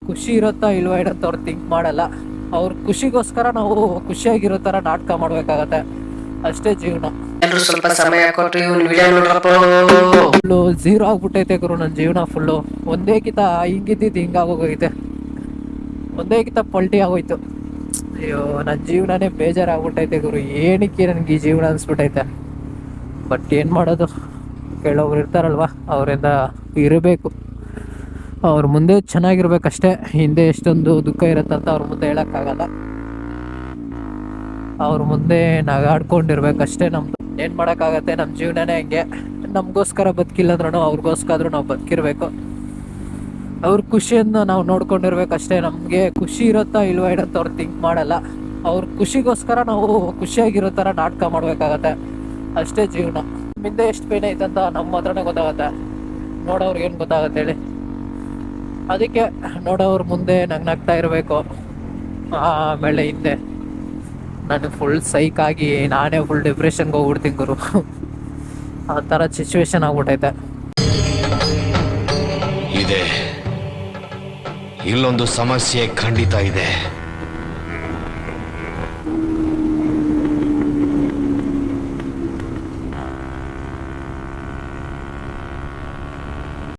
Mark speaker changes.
Speaker 1: ಖುಷಿ ಇರುತ್ತಾ ಇಲ್ವಾ ಇಡತ್ತ ಅವ್ರು ಥಿಂಕ್ ಮಾಡಲ್ಲ. ಅವ್ರ ಖುಷಿಗೋಸ್ಕರ ನಾವು ಖುಷಿಯಾಗಿರೋ ಥರ ನಾಟಕ ಮಾಡ್ಬೇಕಾಗತ್ತೆ, ಅಷ್ಟೇ ಜೀವನ.
Speaker 2: ಎಲ್ಲರೂ ಸ್ವಲ್ಪ ಸಮಯ ಕೊಟ್ಟು ಇವ್ನು ವಿಡಿಯೋ ನೋಡ್ರಪ್ಪ.
Speaker 1: ಫುಲ್ಲು ಝೀರೋ ಆಗ್ಬಿಟ್ಟೈತೆ ಗುರು ನನ್ನ ಜೀವನ. ಫುಲ್ಲು ಒಂದೇ ಕಿತ ಹಿಂಗಿದ್ದಿದ್ದು ಹಿಂಗಾಗೋಗೈತೆ, ಒಂದೇ ಕಿತ ಪಲ್ಟಿ ಆಗೋಯ್ತು. ಅಯ್ಯೋ ನನ್ನ ಜೀವನನೇ ಬೇಜಾರಾಗ್ಬಿಟ್ಟೈತೆ ಗುರು. ಏನಕ್ಕೆ ನನಗೆ ಈ ಜೀವನ ಅನಿಸ್ಬಿಟ್ಟೈತೆ. ಬಟ್ ಏನು ಮಾಡೋದು, ಕೆಲವ್ರು ಇರ್ತಾರಲ್ವ, ಅವರಿಂದ ಇರಬೇಕು. ಅವ್ರ ಮುಂದೆ ಚೆನ್ನಾಗಿರ್ಬೇಕಷ್ಟೇ. ಹಿಂದೆ ಎಷ್ಟೊಂದು ದುಃಖ ಇರುತ್ತಂತ ಅವ್ರ ಮುಂದೆ ಹೇಳೋಕ್ಕಾಗಲ್ಲ. ಅವ್ರ ಮುಂದೆ ನಗಾಡ್ಕೊಂಡಿರ್ಬೇಕಷ್ಟೇ. ನಮ್ದು ಏನು ಮಾಡೋಕ್ಕಾಗತ್ತೆ, ನಮ್ಮ ಜೀವನನೇ ಹಂಗೆ. ನಮಗೋಸ್ಕರ ಬದುಕಿಲ್ಲ ಅಂದ್ರೂ ಅವ್ರಿಗೋಸ್ಕರ ನಾವು ಬದುಕಿರ್ಬೇಕು. ಅವ್ರ ಖುಷಿಯನ್ನು ನಾವು ನೋಡ್ಕೊಂಡಿರ್ಬೇಕಷ್ಟೇ. ನಮಗೆ ಖುಷಿ ಇರುತ್ತಾ ಇಲ್ವಾ ಇಡತ್ತ ಅವ್ರು ಥಿಂಕ್ ಮಾಡಲ್ಲ. ಅವ್ರ ಖುಷಿಗೋಸ್ಕರ ನಾವು ಖುಷಿಯಾಗಿರೋ ಥರ ನಾಟಕ ಮಾಡ್ಬೇಕಾಗತ್ತೆ, ಅಷ್ಟೇ ಜೀವನ. ನಮ್ಮಿಂದ ಎಷ್ಟು ಪೇನ್ ಐತಂತ ನಮ್ಮ ಹತ್ರನೇ ಗೊತ್ತಾಗತ್ತೆ, ನೋಡೋರ್ಗೆ ಏನು ಗೊತ್ತಾಗತ್ತೆ ಹೇಳಿ. ಅದಕ್ಕೆ ನೋಡೋವ್ರ ಮುಂದೆ ನಗ್ನಾಗ್ತಾ ಇರಬೇಕು. ಆಮೇಲೆ ಹಿಂದೆ ನನಗೆ ಫುಲ್ ಸೈಕ್ ಆಗಿ ನಾನೇ ಫುಲ್ ಡಿಪ್ರೆಷನ್ಗೆ ಹೋಗ್ಬಿಡ್ತೀನಿ ಗುರು. ಆ ಥರ ಸಿಚುವೇಶನ್ ಆಗ್ಬಿಟ್ಟೈತೆ.
Speaker 3: ಇದೆ, ಇಲ್ಲೊಂದು ಸಮಸ್ಯೆ ಖಂಡಿತ ಇದೆ.